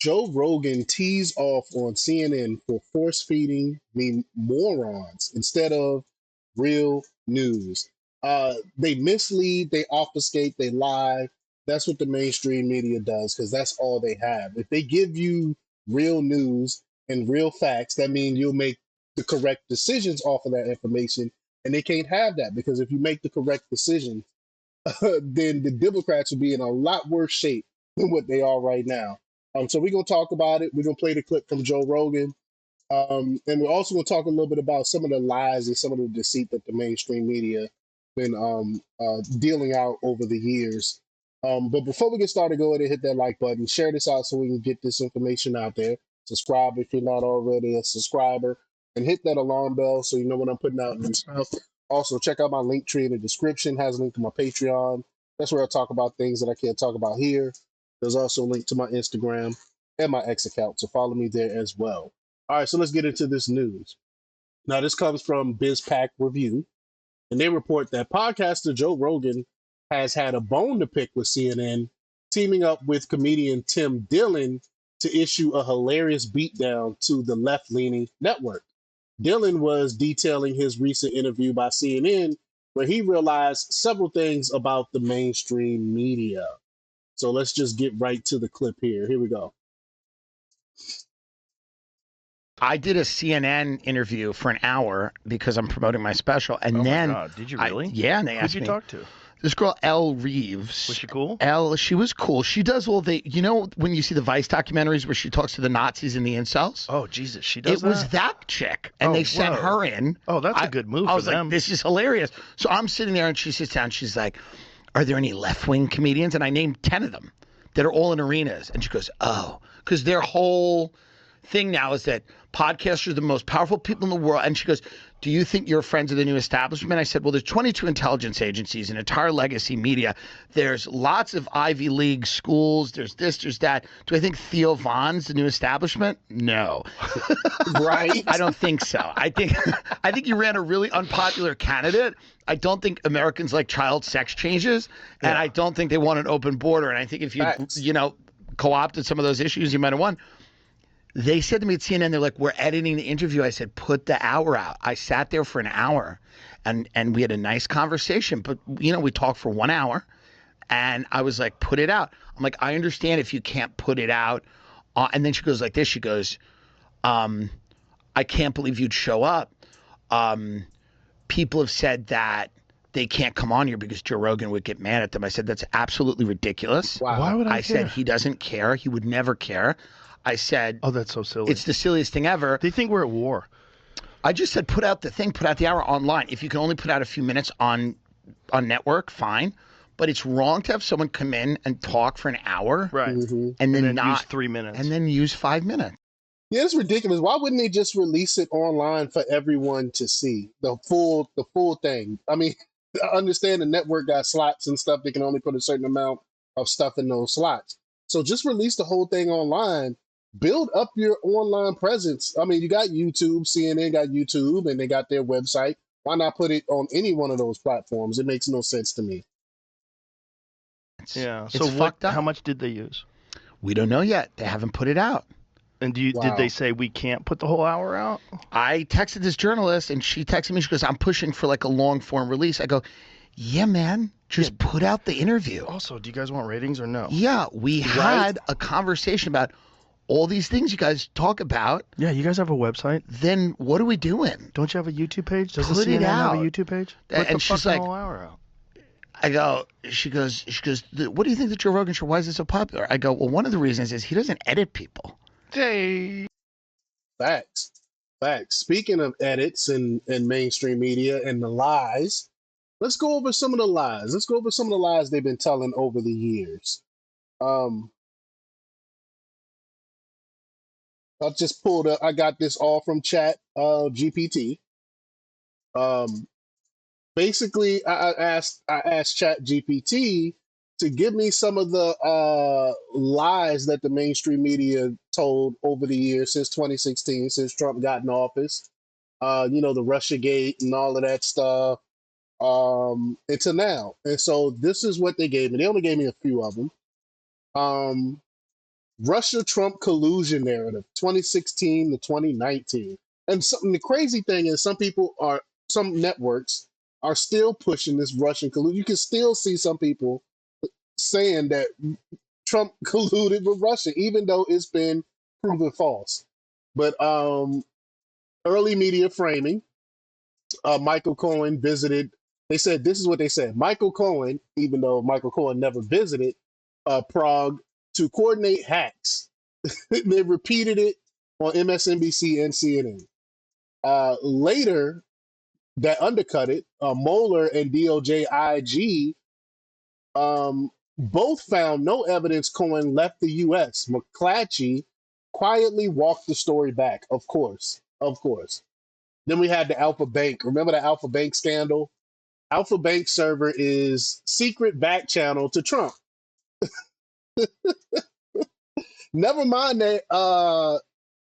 Joe Rogan teased off on CNN for force feeding me morons instead of real news. They mislead, they obfuscate, they lie. That's what the mainstream media does because that's all they have. If they give you real news and real facts, that means you'll make the correct decisions off of that information. And they can't have that because if you make the correct decision, then the Democrats will be in a lot worse shape than what they are right now. So we're gonna talk about it. We're gonna play the clip from Joe Rogan, and we're also gonna talk a little bit about some of the lies and some of the deceit that the mainstream media been dealing out over the years. But before we get started, go ahead and hit that like button, share this out so we can get this information out there. Subscribe if you're not already a subscriber, and hit that alarm bell so you know when I'm putting out new stuff. Also, check out my link tree in the description. Has a link to my Patreon. That's where I talk about things that I can't talk about here. There's also a link to my Instagram and my X account, so follow me there as well. All right, so let's get into this news. Now, this comes from BizPack Review, and they report that podcaster Joe Rogan has had a bone to pick with CNN, teaming up with comedian Tim Dillon to issue a hilarious beatdown to the left-leaning network. Dillon was detailing his recent interview by CNN, where he realized several things about the mainstream media. So let's just get right to the clip here. Here we go. I did a CNN interview for an hour because I'm promoting my special, and Oh then my God, did you really? yeah, and they asked Who'd me. you talk to? This girl, Elle Reeves. Was she cool? Elle, she was cool. She does all the, you know, when you see the Vice documentaries where she talks to the Nazis and the incels? Oh, Jesus, she does It was that chick, and Oh, they sent whoa. her in. Oh, that's a good move I for was like, them. this is hilarious. So I'm sitting there, and she sits down, she's like, are there any left-wing comedians? And I named 10 of them that are all in arenas. And she goes, oh, because their whole thing now is that podcasters are the most powerful people in the world. And she goes, do you think you're friends of the new establishment? I said, well, there's 22 intelligence agencies, an entire legacy media. There's lots of Ivy League schools. There's this, there's that. Do I think Theo Von's the new establishment? No. Right. I don't think so. I think you ran a really unpopular candidate. I don't think Americans like child sex changes, and I don't think they want an open border. And I think if you, co-opted some of those issues, you might have won. They said to me at CNN, they're like, we're editing the interview. I said, put the hour out. I sat there for an hour, and we had a nice conversation. But, we talked for 1 hour, and I was like, put it out. I'm like, I understand if you can't put it out. And then she goes like this. She goes, I can't believe you'd show up. People have said that they can't come on here because Joe Rogan would get mad at them. I said, that's absolutely ridiculous. Wow. Why would I care? said, he doesn't care. He would never care. I said, oh, that's so silly. It's the silliest thing ever. They think we're at war. I just said, put out the thing, put out the hour online. If you can only put out a few minutes on network, fine. But it's wrong to have someone come in and talk for an hour. Right. Mm-hmm. And then use 3 minutes. And then use 5 minutes. Yeah, it's ridiculous. Why wouldn't they just release it online for everyone to see the full thing? I mean, I understand the network got slots and stuff. They can only put a certain amount of stuff in those slots. So just release the whole thing online. Build up your online presence. I mean, you got YouTube, CNN got YouTube, and they got their website. Why not put it on any one of those platforms? It makes no sense to me. Yeah. It's So fucked up. how much did they use? We don't know yet. They haven't put it out. And did they say we can't put the whole hour out? I texted this journalist, and she texted me. She goes, I'm pushing for like a long form release. I go, yeah, man, just put out the interview. Also, do you guys want ratings or no? Yeah, we had a conversation about all these things you guys talk about. Yeah, you guys have a website. Then what are we doing? Don't you have a YouTube page? Does Put the it CNN have out. a YouTube page? And Put the she's fucking like- whole hour out. I go, she goes, what do you think the Joe Rogan show, why is it so popular? I go, well, one of the reasons is he doesn't edit people. Hey. Facts. Speaking of edits and mainstream media and the lies, let's go over some of the lies. Let's go over some of the lies they've been telling over the years. I just pulled up. I got this all from Chat GPT. Basically, I asked Chat GPT to give me some of the lies that the mainstream media told over the years since 2016, since Trump got in office. The Russiagate and all of that stuff. Until now. And so this is what they gave me. They only gave me a few of them. Russia-Trump collusion narrative, 2016 to 2019. And something the crazy thing is some networks are still pushing this Russian collusion. You can still see some people saying that Trump colluded with Russia, even though it's been proven false. But early media framing, Michael Cohen visited. They said this is what they said. Michael Cohen, even though Michael Cohen never visited Prague to coordinate hacks, they repeated it on MSNBC and CNN. Later, that undercut it. Mueller and DOJ IG both found no evidence Cohen left the U.S. McClatchy quietly walked the story back. Of course, of course. Then we had the Alpha Bank. Remember the Alpha Bank scandal? Alpha Bank server is secret back channel to Trump. Never mind that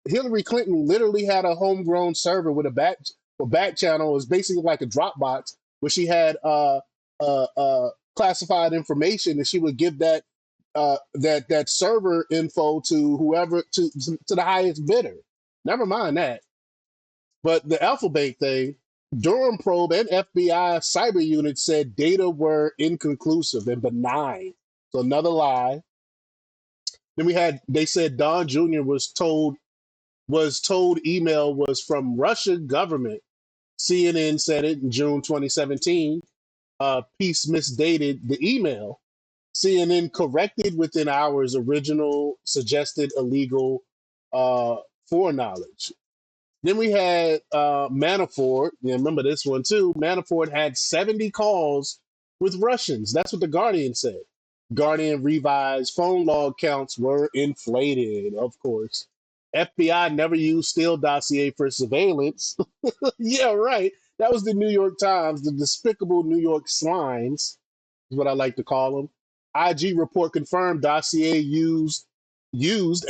Hillary Clinton literally had a homegrown server with a back channel. It was basically like a Dropbox where she had classified information, and she would give that server info to whoever to the highest bidder. Never mind that. But the Alpha Bank thing, Durham probe and FBI cyber unit said data were inconclusive and benign. So another lie. Then they said Don Jr. was told email was from Russian government. CNN said it in June 2017. Piece misdated the email. CNN corrected within hours original suggested illegal foreknowledge. Then we had Manafort. Yeah, remember this one too. Manafort had 70 calls with Russians. That's what the Guardian said. Guardian revised phone log counts were inflated, of course. FBI never used Steele dossier for surveillance. Yeah, right. That was the New York Times, the despicable New York slimes, is what I like to call them. IG report confirmed dossier used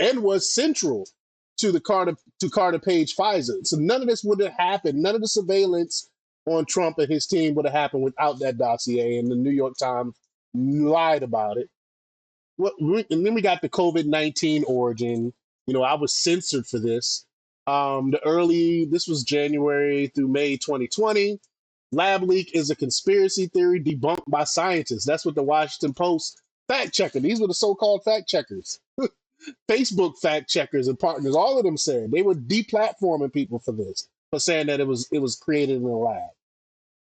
and was central to the Carter Page FISA. So none of this would have happened. None of the surveillance on Trump and his team would have happened without that dossier. And the New York Times lied about it. And then we got the COVID-19 origin. I was censored for this. This was January through May 2020. Lab leak is a conspiracy theory debunked by scientists. That's what the Washington Post fact checker. These were the so-called fact checkers. Facebook fact checkers and partners, all of them said they were deplatforming people for this, for saying that it was created in a lab.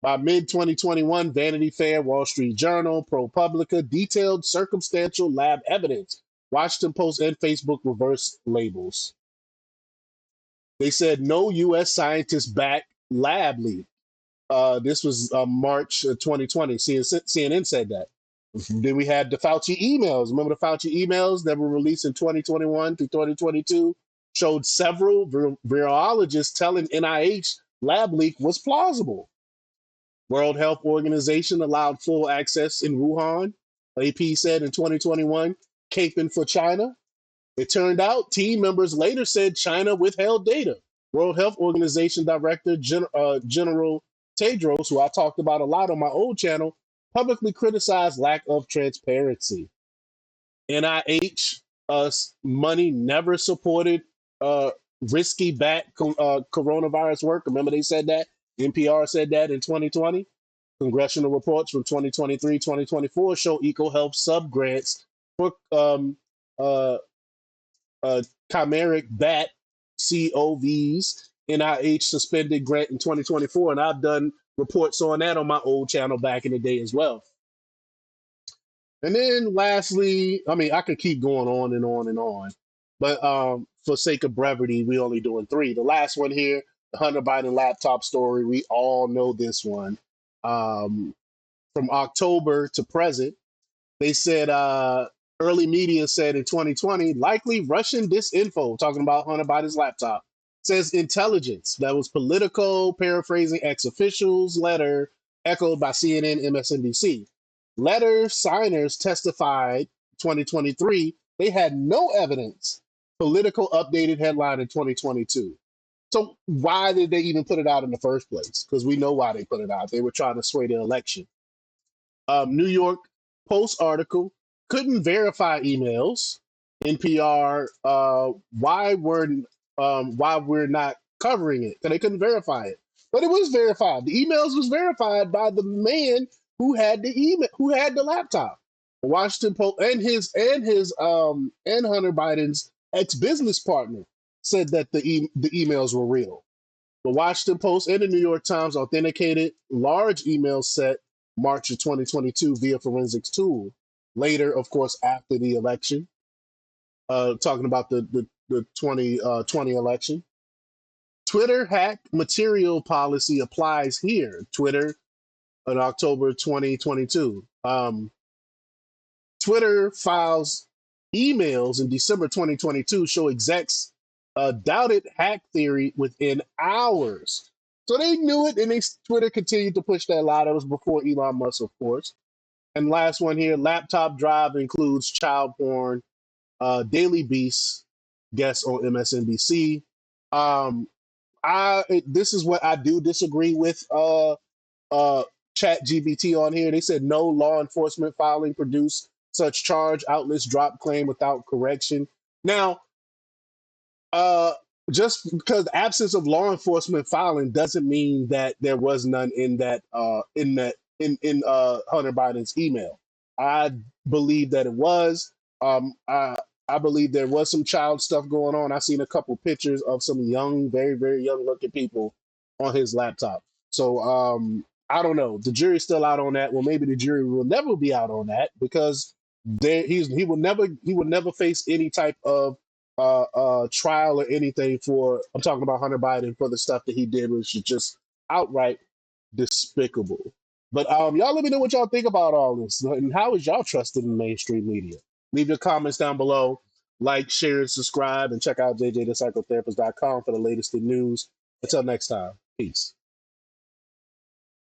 By mid 2021, Vanity Fair, Wall Street Journal, ProPublica detailed circumstantial lab evidence. Washington Post and Facebook reversed labels. They said no U.S. scientists back lab leak. This was March 2020. CNN said that. Then we had the Fauci emails. Remember the Fauci emails that were released in 2021 to 2022? Showed several virologists telling NIH lab leak was plausible. World Health Organization allowed full access in Wuhan. AP said in 2021, caping for China. It turned out team members later said China withheld data. World Health Organization Director General Tedros, who I talked about a lot on my old channel, publicly criticized lack of transparency. NIH money never supported risky coronavirus work. Remember they said that? NPR said that in 2020. Congressional reports from 2023, 2024 show EcoHealth subgrants for chimeric bat COVs. NIH suspended grant in 2024, and I've done reports on that on my old channel back in the day as well. And then lastly, I could keep going on and on and on, but for sake of brevity, we only doing 3. The last one here, the Hunter Biden laptop story, we all know this one. From October to present, they said early media said in 2020, likely Russian disinfo, talking about Hunter Biden's laptop, says intelligence. That was Politico, paraphrasing ex-officials letter echoed by CNN, MSNBC. Letter signers testified 2023 they had no evidence. Political updated headline in 2022. So why did they even put it out in the first place? Because we know why they put it out. They were trying to sway the election. New York Post article, couldn't verify emails. NPR, why we're not covering it, because they couldn't verify it. But it was verified. The emails was verified by the man who had the email, who had the laptop. The Washington Post and Hunter Biden's ex-business partner said that the emails were real. The Washington Post and the New York Times authenticated large email set March of 2022 via forensics tool. Later, of course, after the election, talking about the 2020 election. Twitter hack material policy applies here. Twitter in October 2022. Twitter files emails in December 2022 show execs doubted hack theory within hours. So they knew it, and Twitter continued to push that lie. That was before Elon Musk, of course. And last one here, laptop drive includes child porn. Daily Beast guest on MSNBC. This is what I do disagree with Chat GBT on here. They said no law enforcement filing produced such charge. Outlets drop claim without correction. Now, just because the absence of law enforcement filing doesn't mean that there was none in Hunter Biden's email. I believe that it was. I believe there was some child stuff going on. I've seen a couple pictures of some young, very, very young looking people on his laptop. So I don't know. The jury's still out on that. Well, maybe the jury will never be out on that because he will never face any type of trial or anything for. I'm talking about Hunter Biden for the stuff that he did, which is just outright despicable. But y'all let me know what y'all think about all this and how is y'all trusted in mainstream media. Leave your comments down below. Like, share, and subscribe, and check out jjthepsychotherapist.com for the latest in news. Until next time, peace.